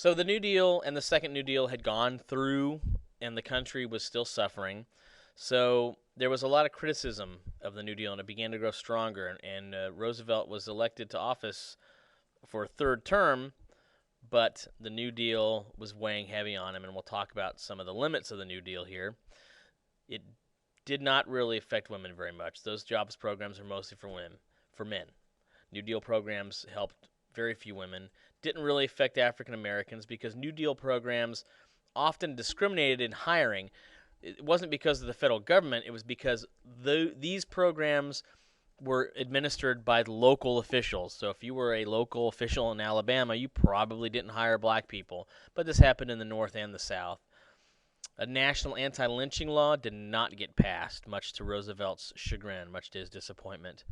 So the New Deal and the Second New Deal had gone through, and the country was still suffering. So there was a lot of criticism of the New Deal, and it began to grow stronger. And Roosevelt was elected to office for a third term, but the New Deal was weighing heavy on him, and we'll talk about some of the limits of the New Deal here. It did not really affect women very much. Those jobs programs are mostly for women, for men. New Deal programs helped very few women. Didn't really affect African Americans because New Deal programs often discriminated in hiring. It wasn't because of the federal government, it was because these programs were administered by local officials. So if you were a local official in Alabama, you probably didn't hire black people. But this happened in the North and the South. A national anti lynching law did not get passed, much to Roosevelt's chagrin, much to his disappointment.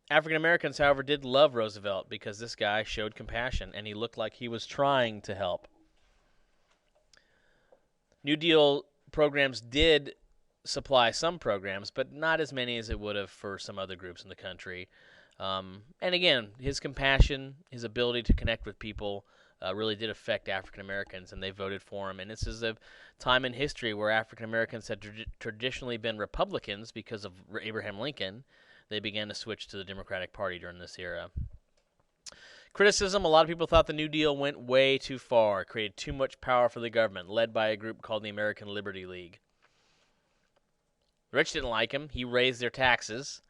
African Americans, however, did love Roosevelt because this guy showed compassion and he looked like he was trying to help. New Deal programs did supply some programs, but not as many as it would have for some other groups in the country. And again, his compassion, his ability to connect with people really did affect African Americans, and they voted for him. And this is a time in history where African Americans had traditionally been Republicans because of Abraham Lincoln. They began to switch to the Democratic Party during this era. Criticism, a lot of people thought the New Deal went way too far, created too much power for the government, led by a group called the American Liberty League. The rich didn't like him. He raised their taxes.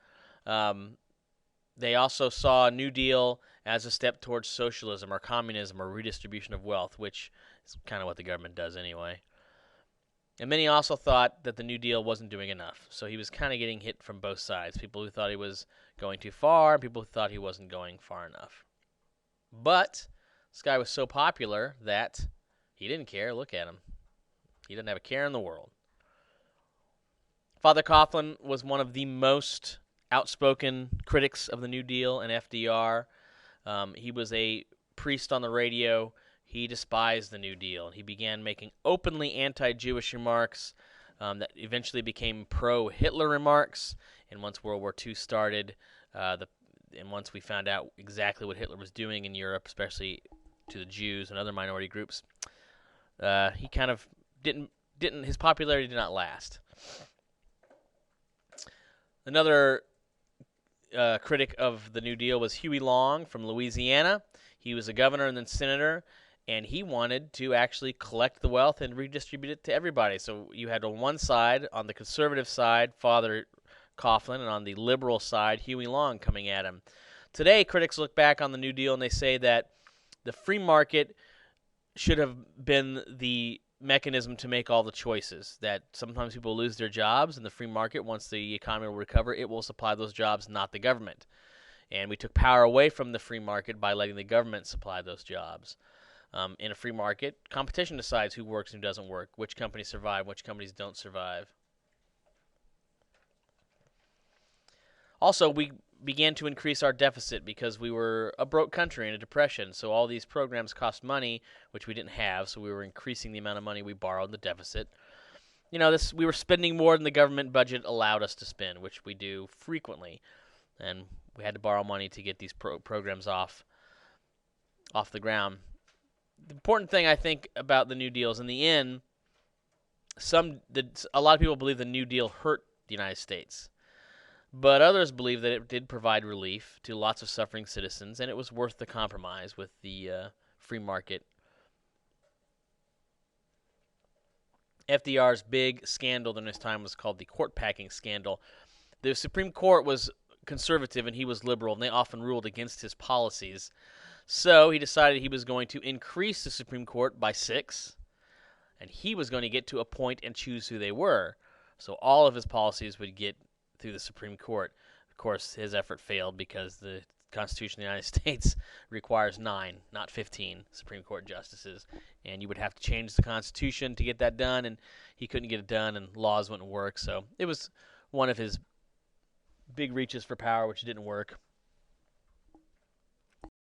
They also saw a New Deal as a step towards socialism or communism or redistribution of wealth, which is kind of what the government does anyway. And many also thought that the New Deal wasn't doing enough. So he was kind of getting hit from both sides. People who thought he was going too far, and people who thought he wasn't going far enough. But this guy was so popular that he didn't care. Look at him. He didn't have a care in the world. Father Coughlin was one of the most outspoken critics of the New Deal and FDR. He was a priest on the radio. He despised the New Deal. He began making openly anti-Jewish remarks that eventually became pro-Hitler remarks. And once World War II started, and once we found out exactly what Hitler was doing in Europe, especially to the Jews and other minority groups, he kind of didn't. His popularity did not last. Another critic of the New Deal was Huey Long from Louisiana. He was a governor and then senator, and he wanted to actually collect the wealth and redistribute it to everybody. So you had on one side, on the conservative side, Father Coughlin, and on the liberal side, Huey Long coming at him. Today, critics look back on the New Deal and they say that the free market should have been the mechanism to make all the choices, that sometimes people lose their jobs in the free market. Once the economy will recover, it will supply those jobs, not the government. And we took power away from the free market by letting the government supply those jobs. In a free market, competition decides who works and who doesn't work, which companies survive, which companies don't survive. Also, we began to increase our deficit because we were a broke country in a depression. So all these programs cost money, which we didn't have. So we were increasing the amount of money we borrowed in the deficit. We were spending more than the government budget allowed us to spend, which we do frequently. And we had to borrow money to get these programs off the ground. The important thing I think about the New Deal is, in the end, a lot of people believe the New Deal hurt the United States. But others believe that it did provide relief to lots of suffering citizens, and it was worth the compromise with the free market. FDR's big scandal during his time was called the court packing scandal. The Supreme Court was conservative and he was liberal, and they often ruled against his policies. So he decided he was going to increase the Supreme Court by 6, and he was going to get to appoint and choose who they were. So all of his policies would get through the Supreme Court. Of course, his effort failed because the Constitution of the United States requires 9, not 15 Supreme Court justices, and you would have to change the Constitution to get that done, and he couldn't get it done, and laws wouldn't work. So it was one of his big reaches for power, which didn't work.